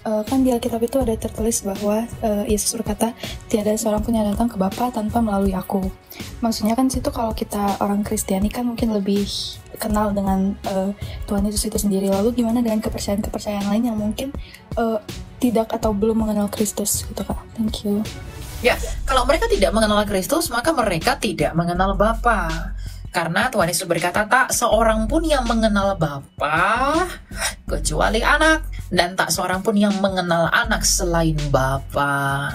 kan di Alkitab itu ada tertulis bahwa Yesus berkata, tiada seorang pun yang datang ke Bapa tanpa melalui aku. Maksudnya kan situ kalau kita orang Kristiani kan mungkin lebih kenal dengan Tuhan Yesus itu sendiri. Lalu gimana dengan kepercayaan-kepercayaan lain yang mungkin tidak atau belum mengenal Kristus gitu Kak? Thank you. Ya, kalau mereka tidak mengenal Kristus, maka mereka tidak mengenal Bapa. Karena Tuhan Yesus berkata, tak seorang pun yang mengenal Bapa kecuali anak, dan tak seorang pun yang mengenal anak selain Bapa.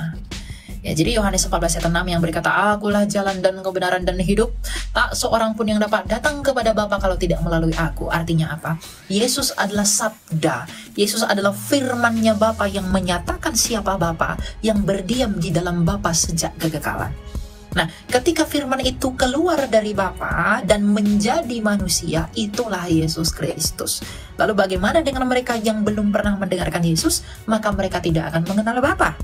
Ya, jadi Yohanes 14 ayat 6 yang berkata, akulah jalan dan kebenaran dan hidup, tak seorang pun yang dapat datang kepada Bapa kalau tidak melalui aku. Artinya apa? Yesus adalah sabda, Yesus adalah firman-Nya Bapa yang menyatakan siapa Bapa, yang berdiam di dalam Bapa sejak kekekalan. Nah, ketika firman itu keluar dari Bapa dan menjadi manusia, itulah Yesus Kristus. Lalu bagaimana dengan mereka yang belum pernah mendengarkan Yesus? Maka mereka tidak akan mengenal Bapa.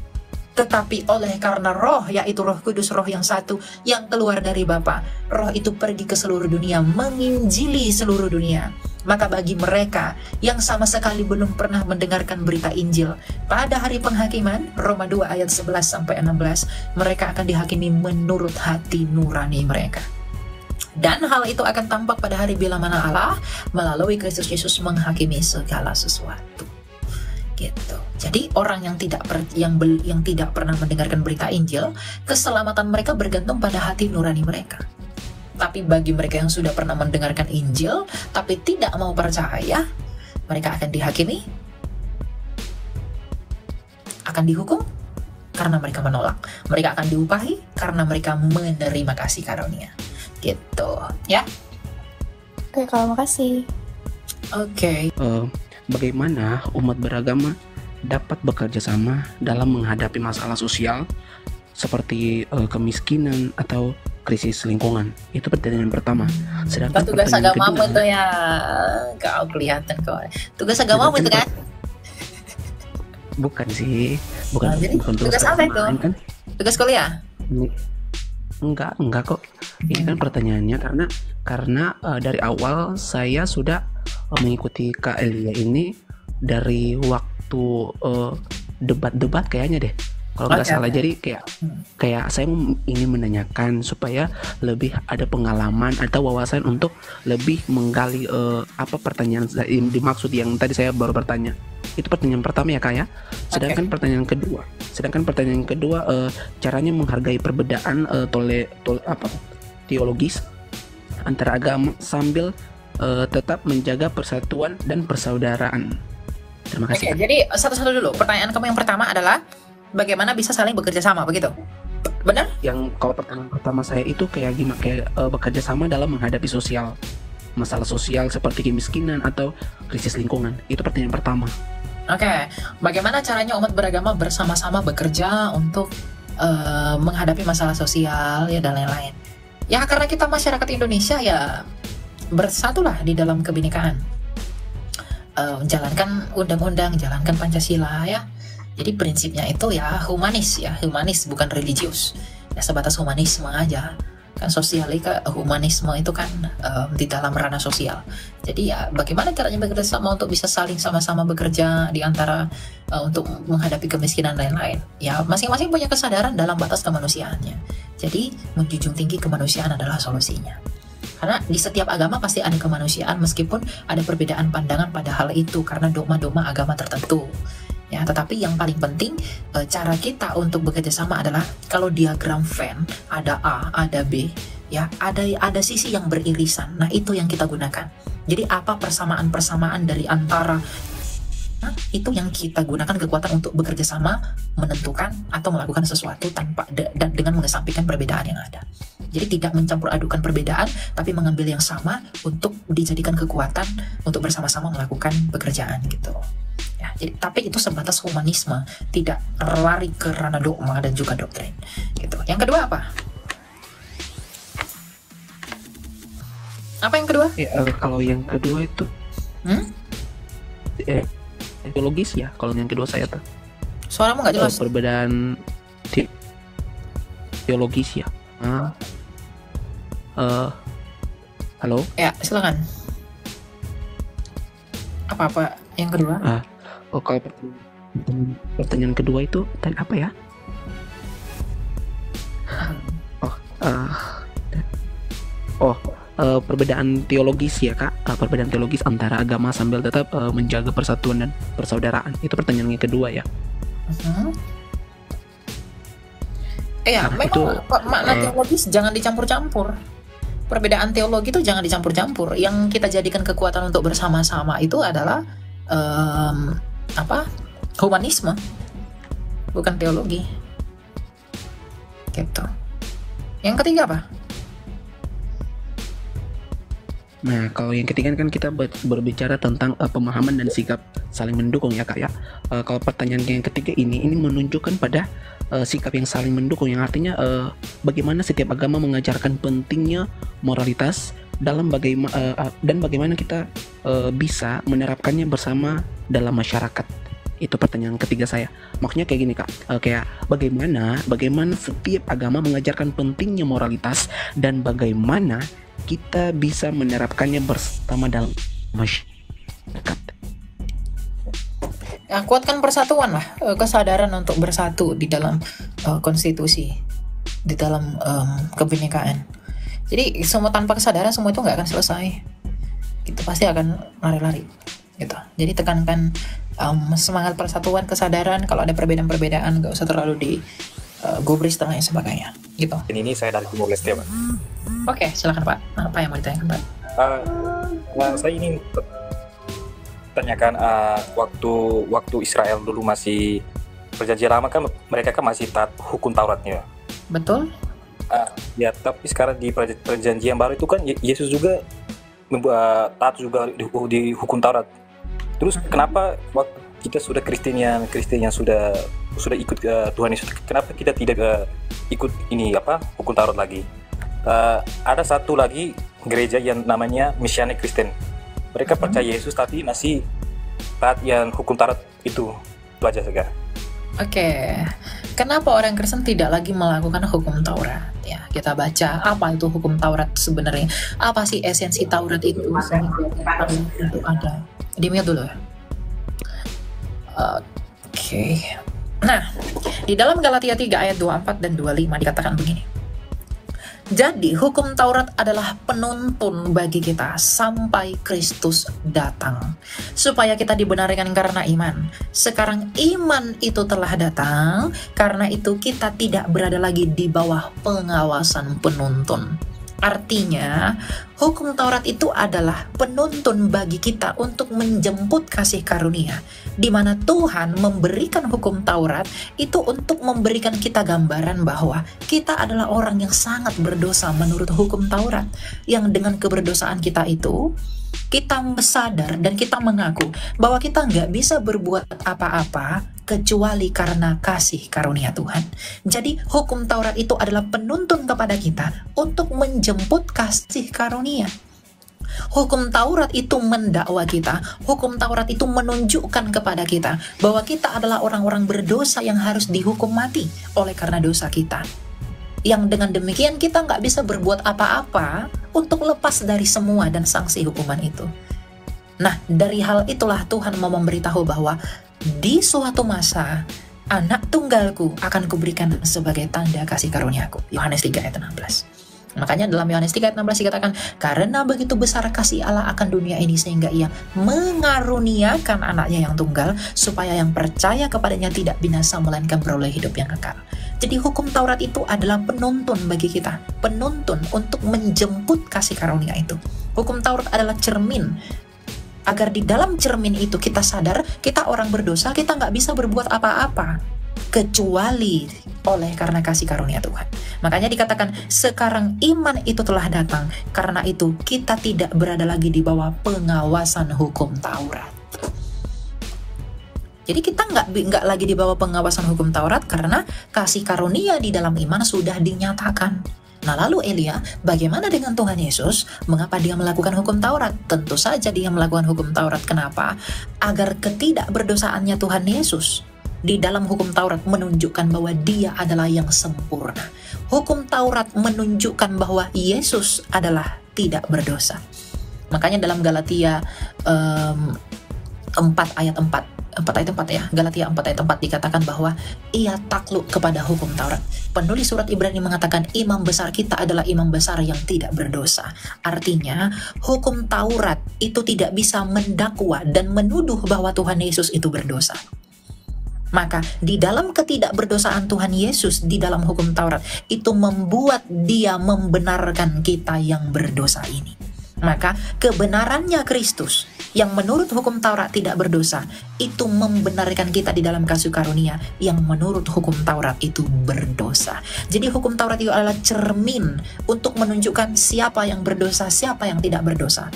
Tetapi oleh karena roh, yaitu Roh Kudus, roh yang satu yang keluar dari Bapa, roh itu pergi ke seluruh dunia, menginjili seluruh dunia. Maka bagi mereka yang sama sekali belum pernah mendengarkan berita Injil, pada hari penghakiman, Roma 2 ayat 11-16, mereka akan dihakimi menurut hati nurani mereka. Dan hal itu akan tampak pada hari bila mana Allah melalui Kristus Yesus menghakimi segala sesuatu. Gitu. Jadi orang yang tidak pernah mendengarkan berita Injil, keselamatan mereka bergantung pada hati nurani mereka. Tapi bagi mereka yang sudah pernah mendengarkan Injil tapi tidak mau percaya, mereka akan dihakimi, akan dihukum karena mereka menolak. Mereka akan diupahi karena mereka menerima kasih karunia. Gitu, ya. Oke, kalau makasih. Oke. Bagaimana umat beragama dapat bekerja sama dalam menghadapi masalah sosial seperti kemiskinan atau krisis lingkungan? Itu pertanyaan pertama. Sedangkan tugas agamamu itu ya, kau kelihatan kau. Tugas agamamu itu kan? Bukan sih, bukan tugas apa itu? Kan? Tugas kuliah? Enggak kok. Ini kan pertanyaannya karena dari awal saya sudah mengikuti Kak Elia ini dari waktu debat kayaknya deh, kalau nggak salah. Jadi kayak saya ingin menanyakan supaya lebih ada pengalaman atau wawasan untuk lebih menggali apa pertanyaan dimaksud yang tadi saya baru bertanya. Itu pertanyaan pertama ya Kak ya. Sedangkan pertanyaan kedua caranya menghargai perbedaan teologis antara agama sambil tetap menjaga persatuan dan persaudaraan. Terima kasih. Jadi satu-satu dulu. Pertanyaan kamu yang pertama adalah bagaimana bisa saling bekerja sama, begitu? Benar? Yang kalau pertanyaan pertama saya itu kayak gimana, bekerja sama dalam menghadapi masalah sosial seperti kemiskinan atau krisis lingkungan. Itu pertanyaan pertama. Oke. Bagaimana caranya umat beragama bersama-sama bekerja untuk menghadapi masalah sosial ya dan lain-lain? Ya karena kita masyarakat Indonesia ya bersatulah di dalam kebinekaan, jalankan undang-undang, jalankan Pancasila ya. Jadi prinsipnya itu ya humanis bukan religius ya, sebatas humanisme aja kan. Sosialika humanisme itu kan di dalam ranah sosial. Jadi ya bagaimana caranya bekerja sama untuk bisa saling sama-sama bekerja di antara untuk menghadapi kemiskinan dan lain-lain. Ya masing-masing punya kesadaran dalam batas kemanusiaannya. Jadi menjunjung tinggi kemanusiaan adalah solusinya. Karena di setiap agama pasti ada kemanusiaan meskipun ada perbedaan pandangan pada hal itu karena dogma-dogma agama tertentu. Ya, tetapi yang paling penting cara kita untuk bekerja sama adalah kalau diagram Venn ada A, ada B, ya ada sisi yang beririsan. Nah, itu yang kita gunakan. Jadi apa persamaan-persamaan dari antara itu yang kita gunakan kekuatan untuk bekerja sama menentukan atau melakukan sesuatu tanpa dan dengan mengesampingkan perbedaan yang ada. Jadi tidak mencampur adukan perbedaan tapi mengambil yang sama untuk dijadikan kekuatan untuk bersama-sama melakukan pekerjaan gitu. Ya, jadi tapi itu sebatas humanisme, tidak lari ke ranah dogma dan juga doktrin gitu. Yang kedua apa? Apa yang kedua? Kalau yang kedua itu teologis ya. Kalau yang kedua saya tuh suaramu nggak jelas. Perbedaan teologis ya. Halo? Ya, silakan. Apa yang kedua? Kalau Pertanyaan kedua itu tadi apa ya? Perbedaan teologis ya kak, perbedaan teologis antara agama sambil tetap menjaga persatuan dan persaudaraan, itu pertanyaan yang kedua ya. Iya, Karena memang itu makna teologis jangan dicampur-campur. Perbedaan teologi itu jangan dicampur-campur. Yang kita jadikan kekuatan untuk bersama-sama itu adalah humanisme, bukan teologi. Gitu. Yang ketiga apa? Nah, kalau yang ketiga kan kita berbicara tentang pemahaman dan sikap saling mendukung ya kak ya. Kalau pertanyaan yang ketiga ini menunjukkan pada sikap yang saling mendukung, yang artinya bagaimana setiap agama mengajarkan pentingnya moralitas dalam bagaimana kita bisa menerapkannya bersama dalam masyarakat. Itu pertanyaan ketiga saya. Maksudnya kayak gini kak, kayak bagaimana setiap agama mengajarkan pentingnya moralitas dan bagaimana kita bisa menerapkannya bersama dalam masyarakat. Ya, kuatkan persatuan lah, kesadaran untuk bersatu di dalam konstitusi, di dalam kebinekaan. Jadi semua tanpa kesadaran semua itu nggak akan selesai. Itu pasti akan lari-lari. Gitu. Jadi tekankan semangat persatuan, kesadaran. Kalau ada perbedaan-perbedaan nggak usah terlalu digubris dan lain sebagainya. Gitu. Ini saya dari Timor Leste, Pak. Oke, silakan Pak. Apa yang mau ditanyakan Pak? Saya ingin tanyakan waktu Israel dulu masih perjanjian lama kan mereka kan masih taat hukum Tauratnya. Betul. Ya, tapi sekarang di perjanjian baru itu kan Yesus juga taat juga di hukum Taurat. Terus kenapa waktu kita sudah Kristen yang sudah ikut Tuhan Yesus, kenapa kita tidak ikut hukum Taurat lagi? Ada satu lagi gereja yang namanya Messianic Kristen. Mereka percaya Yesus tapi masih taat yang hukum Taurat itu aja saja. Oke. Kenapa orang Kristen tidak lagi melakukan hukum Taurat? Ya, kita baca apa itu hukum Taurat sebenarnya. Apa sih esensi Taurat itu sehingga itu ada. Di-mute dulu ya. Oke. Nah, di dalam Galatia 3 ayat 24 dan 25 dikatakan begini. Jadi hukum Taurat adalah penuntun bagi kita sampai Kristus datang, supaya kita dibenarkan karena iman. Sekarang iman itu telah datang, karena itu kita tidak berada lagi di bawah pengawasan penuntun. Artinya, hukum Taurat itu adalah penuntun bagi kita untuk menjemput kasih karunia, di mana Tuhan memberikan hukum Taurat itu untuk memberikan kita gambaran bahwa kita adalah orang yang sangat berdosa menurut hukum Taurat, yang dengan keberdosaan kita itu, kita sadar dan kita mengaku bahwa kita nggak bisa berbuat apa-apa kecuali karena kasih karunia Tuhan. Jadi hukum Taurat itu adalah penuntun kepada kita untuk menjemput kasih karunia. Hukum Taurat itu mendakwa kita. Hukum Taurat itu menunjukkan kepada kita bahwa kita adalah orang-orang berdosa yang harus dihukum mati oleh karena dosa kita. Yang dengan demikian kita nggak bisa berbuat apa-apa untuk lepas dari semua dan sanksi hukuman itu. Nah, dari hal itulah Tuhan mau memberitahu bahwa di suatu masa anak tunggalku akan kuberikan sebagai tanda kasih karuniaku. Yohanes 3 ayat 16. Makanya dalam Yohanes 3 ayat 16 dikatakan, karena begitu besar kasih Allah akan dunia ini sehingga ia mengaruniakan anaknya yang tunggal, supaya yang percaya kepadanya tidak binasa melainkan beroleh hidup yang kekal. Jadi hukum Taurat itu adalah penuntun bagi kita, penuntun untuk menjemput kasih karunia itu. Hukum Taurat adalah cermin, agar di dalam cermin itu kita sadar kita orang berdosa, kita nggak bisa berbuat apa-apa kecuali oleh karena kasih karunia Tuhan. Makanya dikatakan sekarang iman itu telah datang, karena itu kita tidak berada lagi di bawah pengawasan hukum Taurat. Jadi kita nggak lagi di bawah pengawasan hukum Taurat karena kasih karunia di dalam iman sudah dinyatakan. Nah lalu Elia, bagaimana dengan Tuhan Yesus? Mengapa dia melakukan hukum Taurat? Tentu saja dia melakukan hukum Taurat. Kenapa? Agar ketidakberdosaannya Tuhan Yesus di dalam hukum Taurat menunjukkan bahwa dia adalah yang sempurna. Hukum Taurat menunjukkan bahwa Yesus adalah tidak berdosa. Makanya dalam Galatia 4 ayat 4 ayat 4 ya, Galatia 4 ayat 4 dikatakan bahwa ia takluk kepada hukum Taurat. Penulis surat Ibrani mengatakan imam besar kita adalah imam besar yang tidak berdosa. Artinya hukum Taurat itu tidak bisa mendakwa dan menuduh bahwa Tuhan Yesus itu berdosa. Maka di dalam ketidakberdosaan Tuhan Yesus di dalam hukum Taurat itu membuat dia membenarkan kita yang berdosa ini. Maka kebenarannya Kristus yang menurut hukum Taurat tidak berdosa itu membenarkan kita di dalam kasih karunia yang menurut hukum Taurat itu berdosa. Jadi hukum Taurat itu adalah cermin untuk menunjukkan siapa yang berdosa, siapa yang tidak berdosa.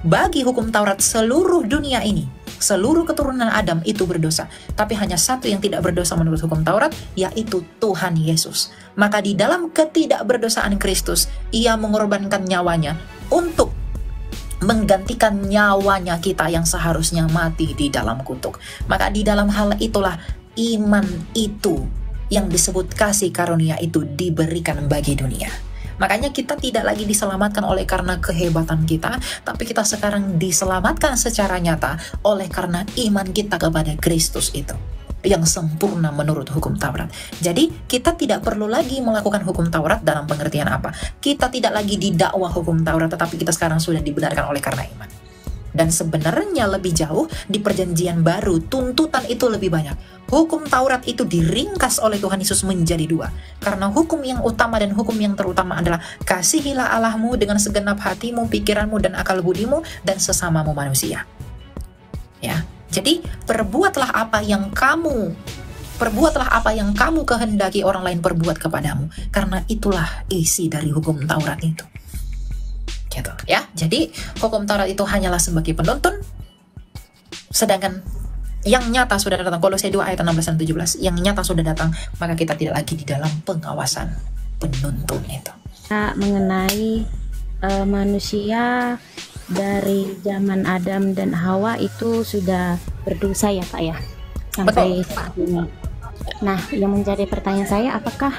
Bagi hukum Taurat seluruh dunia ini, seluruh keturunan Adam itu berdosa, tapi hanya satu yang tidak berdosa menurut hukum Taurat, yaitu Tuhan Yesus. Maka di dalam ketidakberdosaan Kristus, ia mengorbankan nyawanya untuk menggantikan nyawanya kita yang seharusnya mati di dalam kutuk. Maka di dalam hal itulah iman itu yang disebut kasih karunia itu diberikan bagi dunia. Makanya kita tidak lagi diselamatkan oleh karena kehebatan kita, tapi kita sekarang diselamatkan secara nyata oleh karena iman kita kepada Kristus itu yang sempurna menurut hukum Taurat. Jadi kita tidak perlu lagi melakukan hukum Taurat dalam pengertian apa? Kita tidak lagi didakwa hukum Taurat, tetapi kita sekarang sudah dibenarkan oleh karena iman. Dan sebenarnya lebih jauh di perjanjian baru, tuntutan itu lebih banyak. Hukum Taurat itu diringkas oleh Tuhan Yesus menjadi dua. Karena hukum yang utama dan hukum yang terutama adalah kasihilah Allahmu dengan segenap hatimu, pikiranmu, dan akal budimu, dan sesamamu manusia. Ya. Jadi perbuatlah apa yang kamu kehendaki orang lain perbuat kepadamu, karena itulah isi dari hukum Taurat itu. Gitu ya. Jadi hukum Taurat itu hanyalah sebagai penuntun, sedangkan yang nyata sudah datang, Kolose 2 ayat 16 dan 17, yang nyata sudah datang, maka kita tidak lagi di dalam pengawasan penuntun itu. Mengenai manusia dari zaman Adam dan Hawa itu sudah berdosa ya Pak ya, sampai saat ini. Nah, yang menjadi pertanyaan saya, apakah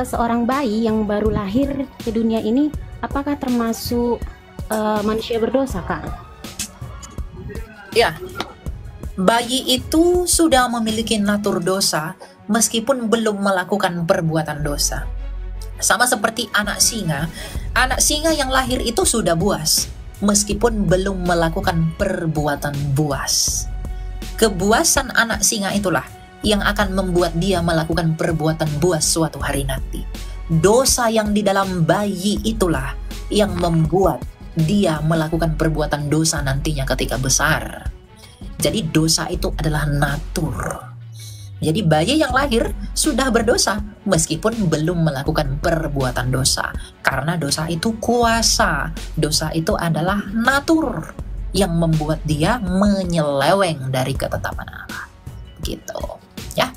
seorang bayi yang baru lahir ke dunia ini apakah termasuk manusia berdosa Kak? Ya, bayi itu sudah memiliki natur dosa meskipun belum melakukan perbuatan dosa. Sama seperti anak singa yang lahir itu sudah buas meskipun belum melakukan perbuatan buas. Kebuasan anak singa itulah yang akan membuat dia melakukan perbuatan buas suatu hari nanti. Dosa yang di dalam bayi itulah yang membuat dia melakukan perbuatan dosa nantinya ketika besar. Jadi dosa itu adalah natur. Jadi bayi yang lahir sudah berdosa meskipun belum melakukan perbuatan dosa. Karena dosa itu kuasa. Dosa itu adalah natur yang membuat dia menyeleweng dari ketetapan Allah. Gitu. Ya.